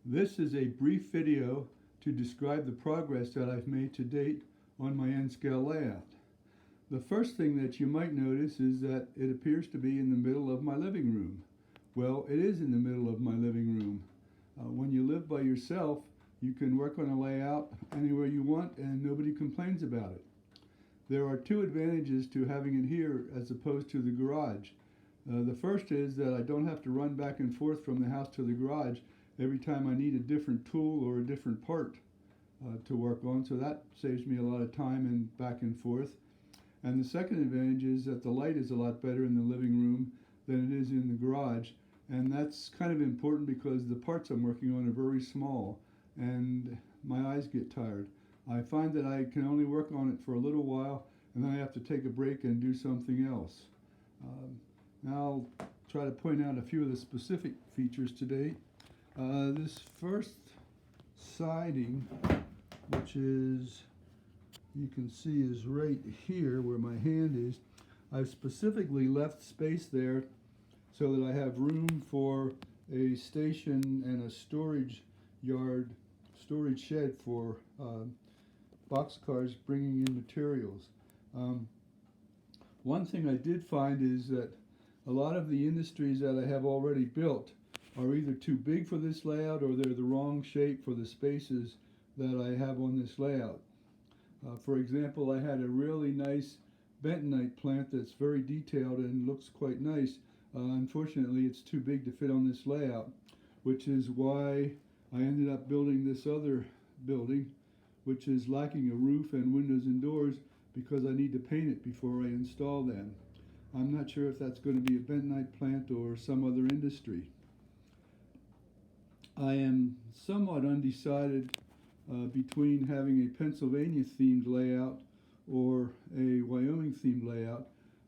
This is a brief video to describe the progress that I've made to date on my N-scale layout. The first thing that you might notice is that it appears to be in the middle of my living room. Well, it is in the middle of my living room. When you live by yourself, you can work on a layout anywhere you want and nobody complains about it. There are two advantages to having it here as opposed to the garage. The first is that I don't have to run back and forth from the house to the garage every time I need a different tool or a different part to work on, so that saves me a lot of time and back and forth. And the second advantage is that the light is a lot better in the living room than it is in the garage, and that's kind of important because the parts I'm working on are very small and my eyes get tired. I find that I can only work on it for a little while and then I have to take a break and do something else. Now I'll try to point out a few of the specific features today. This first siding, which is, you can see, is right here where my hand is. I've specifically left space there so that I have room for a station and a storage shed for boxcars bringing in materials. One thing I did find is that a lot of the industries that I have already built are either too big for this layout or they're the wrong shape for the spaces that I have on this layout. For example, I had a really nice bentonite plant that's very detailed and looks quite nice. Unfortunately, it's too big to fit on this layout, which is why I ended up building this other building, which is lacking a roof and windows and doors because I need to paint it before I install them. I'm not sure if that's going to be a bentonite plant or some other industry. I am somewhat undecided between having a Pennsylvania themed layout or a Wyoming themed layout,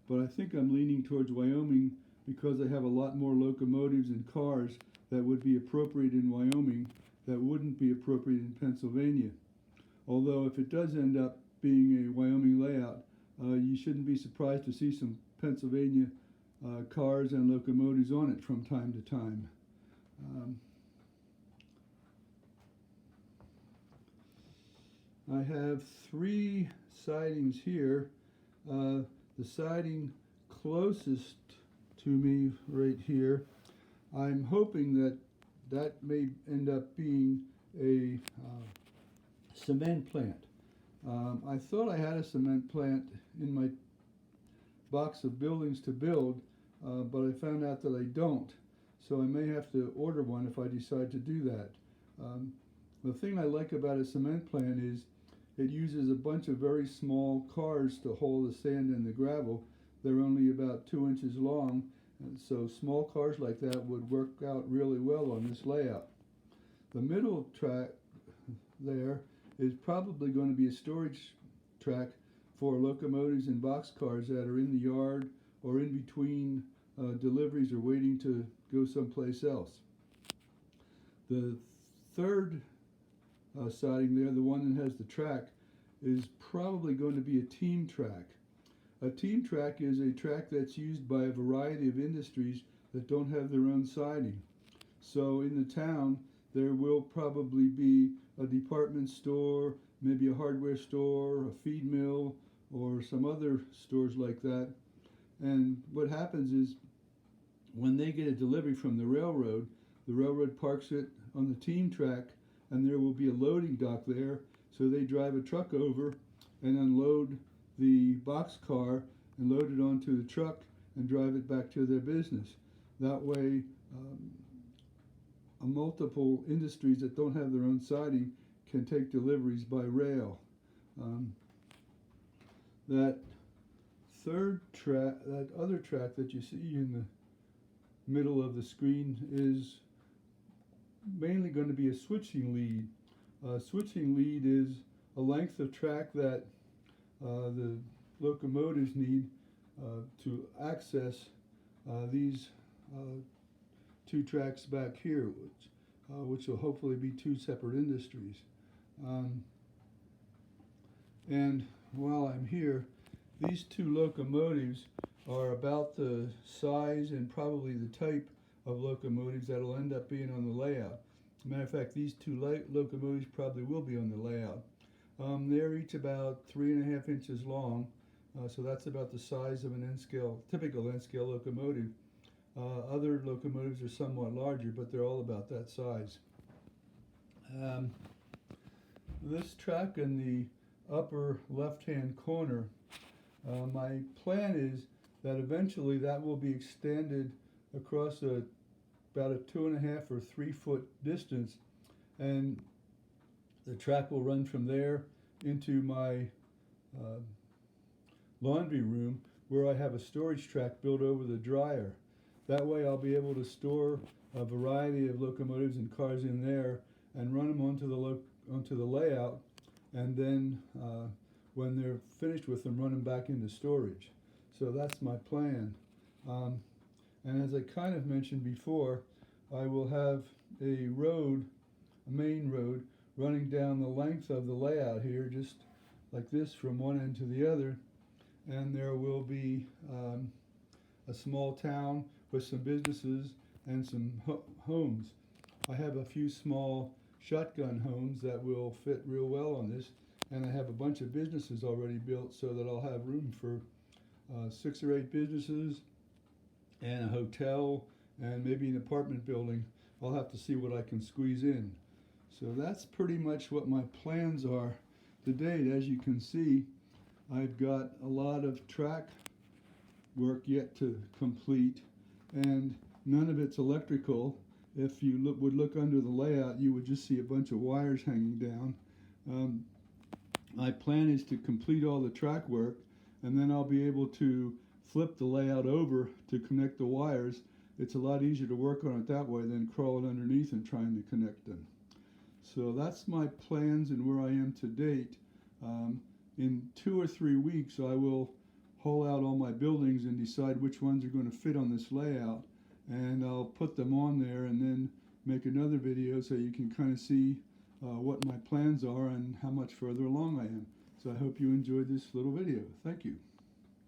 but I think I'm leaning towards Wyoming because I have a lot more locomotives and cars that would be appropriate in Wyoming that wouldn't be appropriate in Pennsylvania. Although if it does end up being a Wyoming layout, you shouldn't be surprised to see some Pennsylvania cars and locomotives on it from time to time. I have three sidings here. The siding closest to me right here, I'm hoping that may end up being a cement plant. I thought I had a cement plant in my box of buildings to build, but I found out that I don't. So I may have to order one if I decide to do that. The thing I like about a cement plant is it uses a bunch of very small cars to haul the sand and the gravel. They're only about 2 inches long, and so small cars like that would work out really well on this layout. The middle track there is probably going to be a storage track for locomotives and boxcars that are in the yard or in between deliveries or waiting to go someplace else. The third siding there, the one that has the track, is probably going to be a team track. A team track is a track that's used by a variety of industries that don't have their own siding. So in the town, there will probably be a department store, maybe a hardware store, a feed mill, or some other stores like that. And what happens is when they get a delivery from the railroad parks it on the team track, and there will be a loading dock there, so they drive a truck over and unload the boxcar and load it onto the truck and drive it back to their business. That way, multiple industries that don't have their own siding can take deliveries by rail. That other track that you see in the middle of the screen is mainly going to be a switching lead. Switching lead is a length of track that the locomotives need to access these two tracks back here, which will hopefully be two separate industries. And while I'm here, these two locomotives are about the size and probably the type of locomotives that will end up being on the layout. Matter of fact, these two locomotives probably will be on the layout. They're each about 3.5 inches long, so that's about the size of an N-scale, typical N-scale locomotive. Other locomotives are somewhat larger, but they're all about that size. This track in the upper left-hand corner, my plan is that eventually that will be extended across about a 2.5 or 3 foot distance, and the track will run from there into my laundry room, where I have a storage track built over the dryer. That way I'll be able to store a variety of locomotives and cars in there and run them onto the layout, and then when they're finished with them, run them back into storage. So that's my plan. And as I kind of mentioned before, I will have a road, a main road, running down the length of the layout here, just like this from one end to the other. And there will be a small town with some businesses and some homes. I have a few small shotgun homes that will fit real well on this, and I have a bunch of businesses already built so that I'll have room for 6 or 8 businesses and a hotel and maybe an apartment building. I'll have to see what I can squeeze in. So that's pretty much what my plans are to date. As you can see, I've got a lot of track work yet to complete, and none of it's electrical. If you would look under the layout, you would just see a bunch of wires hanging down. My plan is to complete all the track work, and then I'll be able to flip the layout over to connect the wires. It's a lot easier to work on it that way than crawling underneath and trying to connect them. So that's my plans and where I am to date. In 2 or 3 weeks, I will haul out all my buildings and decide which ones are going to fit on this layout, and I'll put them on there and then make another video so you can kind of see what my plans are and how much further along I am. So I hope you enjoyed this little video. Thank you.